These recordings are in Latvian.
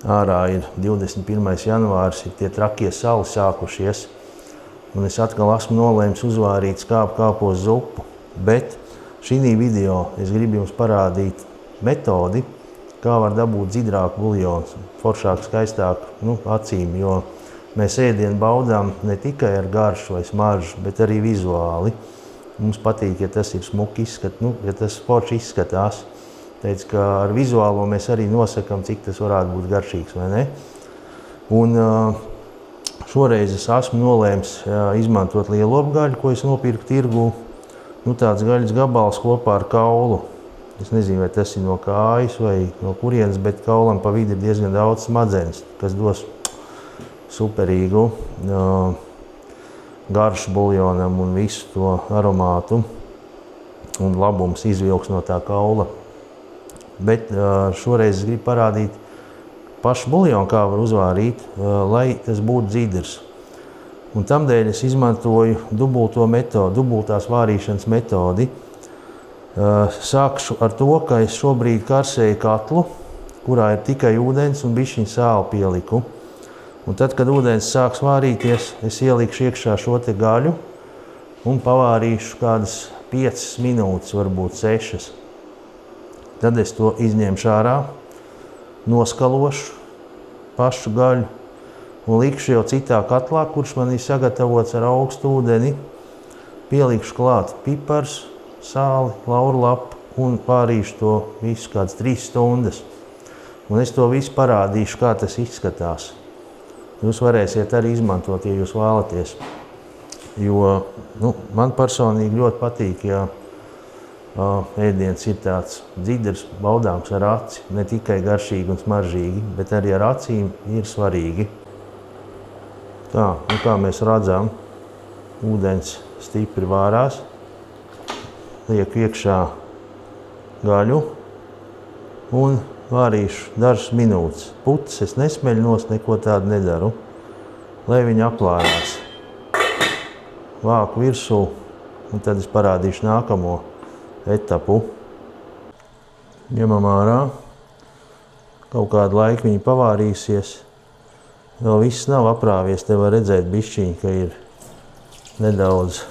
ārā ir 21. janvāris, ir tie trakie sauli sākušies. Un es atkal esmu nolēmis uzvārīt kāpos zupu. Bet šī video es gribu jums parādīt metodi, kā var dabūt dzidrāku buljonu, foršāku, skaistāku acīm, jo mēs ēdienu baudām ne tikai ar garšu vai smaržu, bet arī vizuāli. Mums patīk, ja tas ir smuki ja tas forši izskatās. Teic, ka ar vizuālo mēs arī nosakam, cik tas varētu būt garšīgs, vai ne? Un šoreiz es esmu nolēmis izmantot lielopu gaļu, ko es nopirku tirgū. Tāds gaļas gabals kopā ar kaulu. Es nezinu, vai tas ir no kājas vai no kurienes, bet kaulam pa vidu ir diezgan daudz smadzenes, kas dos superīgu garšu buljonam un visu to aromātu un labums izvilks no tā kaula. Bet šoreiz es gribu parādīt pašu buljonu, kā var uzvārīt, lai tas būtu dzidrs. Un tamdēļ es izmantoju dubultās vārīšanas metodi. Sākšu ar to, ka es šobrīd karsēju katlu, kurā ir tikai ūdens un bišķiņ sāli pieliku. Un tad, kad ūdens sāks vārīties, es ielikšu iekšā šo te gaļu un pavārīšu kādas 5 minūtes, varbūt 6. Tad es to izņemšu ārā, noskalošu pašu gaļu un likšu jau citā katlā, kurš man ir sagatavots ar augstu ūdeni. Pielikšu klāt pipars, sāli, laurlapu un vārīšu to visu kādas 3 stundas. Un es to visu parādīšu, kā tas izskatās. Jūs varēsiet arī izmantot, ja jūs vēlaties. Jo man personīgi ļoti patīk, ja ēdiens ir tāds dzidrs, baudāms ar aci. Ne tikai garšīgi un smaržīgi, bet arī ar acīm ir svarīgi. Tā, kā mēs redzam, ūdens stipri vārās. Lieku iekšā gaļu un vārīšu dažas minūtes. Putas es nesmeļu nost, neko tādu nedaru, lai viņi aplājās. Vāku virsū un tad es parādīšu nākamo etapu. Ņemam ārā. Kaut kādu laiku viņi pavārīsies. Vēl viss nav aprāvies, te var redzēt bišķiņ, ka ir nedaudz.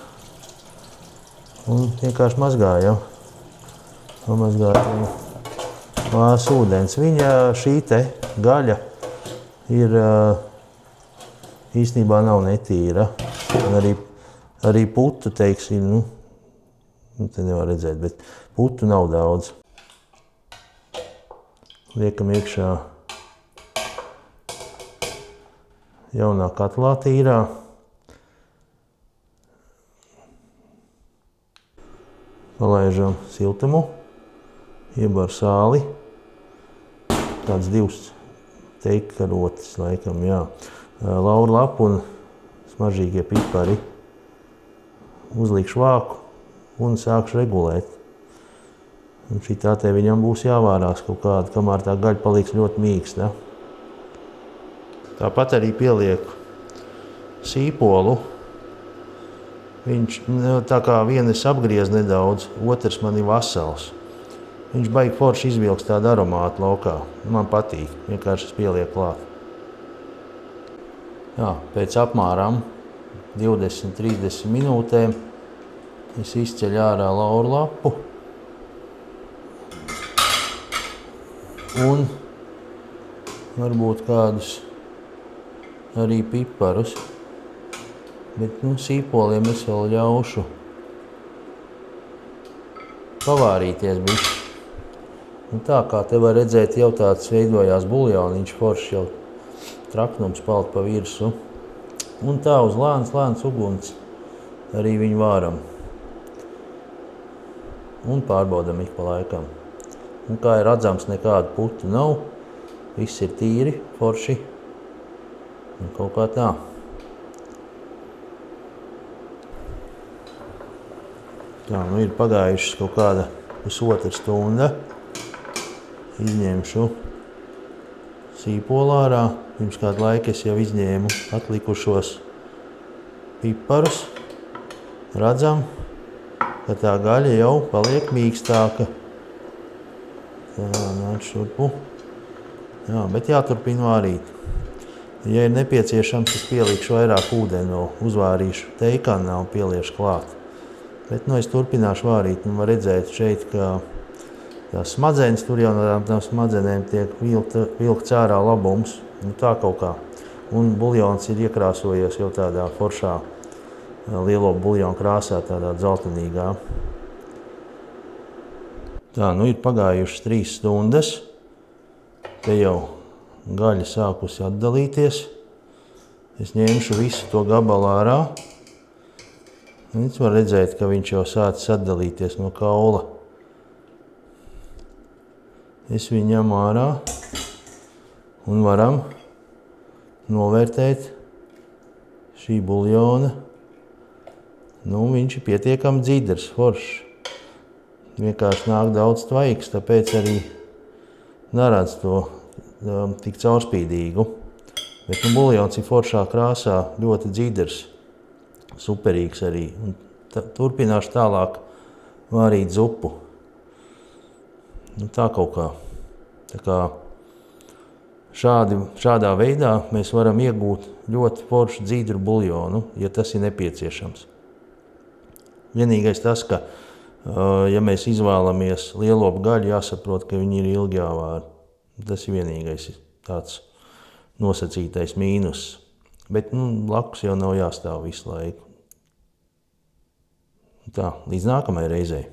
Un vienkārši mazgāju. Pamazgāju mās ūdens. Viņa šī te gaļa ir īstenībā nav netīra. Un arī putu, teiksim, te nevar redzēt, bet putu nav daudz. Liekam iekšā jaunā katlā tīrā. Palaižam siltumu, iebar sāli, tāds 2 teikarotis, laikam, jā. Laurlapu un smaržīgie pipari. Uzlikšu vāku un sākšu regulēt. Un šitā te viņam būs jāvārās kaut kāda, kamēr tā gaļa paliks ļoti mīksta. Tāpat arī pielieku sīpolu. Viņš tā kā vienas apgriez nedaudz, otrs man ir vasals. Viņš baigi forši izvilks tādu aromātu laukā. Man patīk, vienkārši es pielieku klāt. Jā, pēc apmēram 20–30 minūtēm es izceļu ārā laurlapu un varbūt kādus arī piparus. Bet sīpoliem es vēl ļaušu pavārīties bišķi. Un tā kā te var redzēt, jau tāds veidojās buljoniņš, forši jau traknums paliek pa virsu. Un tā uz lēns uguns arī viņu vāram. Un pārbaudam ik pa laikam. Un kā ir redzams, nekādu putu nav. Viss ir tīri, forši. Un kaut kā tā. Tā, ir pagājušas kaut kāda pusotra stunda. Izņemšu sīpolu ārā. Pirms kādu laiku es jau izņēmu atlikušos piparus. Redzam, ka tā gaļa jau paliek mīkstāka. Tā, nāc šurpu. Jā, bet jāturpina vārīt. Ja ir nepieciešams, es pielikšu vairāk ūdeni, vēl uzvārīšu teikanā un pieliešu klāt. Bet es turpināšu vārīt un var redzēt šeit, ka tās smadzenes, tur jau no tām smadzenēm tiek vilkts ārā labums. Tā kaut kā. Un buljons ir iekrāsojies jau tādā foršā lielo buljonu krāsā, tādā dzeltenīgā. Tā, ir pagājušas 3 stundas. Te jau gaļa sākusi atdalīties. Es ņemšu visu to gabalu ārā. Var redzēt, ka viņš jau sācis atdalīties no kaula. Es viņu ņemu ārā un varam novērtēt šī buljona. Viņš ir pietiekami dzidrs, foršs. Vienkārši nāk daudz tvaiks, tāpēc arī neredz to tik caurspīdīgu. Bet buljons ir foršā krāsā, ļoti dzidrs, superīgs arī. Un turpināšu tālāk vārīt zupu. Tā kaut kā. Tā kā šādā veidā mēs varam iegūt ļoti foršu dzidru buljonu, ja tas ir nepieciešams. Vienīgais tas, ka ja mēs izvēlamies lielopu gaļu, jāsaprot, ka viņi ir ilgi jāvāra. Tas ir vienīgais tāds nosacītais mīnus. Bet blakus jau nav jāstāv visu laiku. Tā, līdz nākamajai reizei.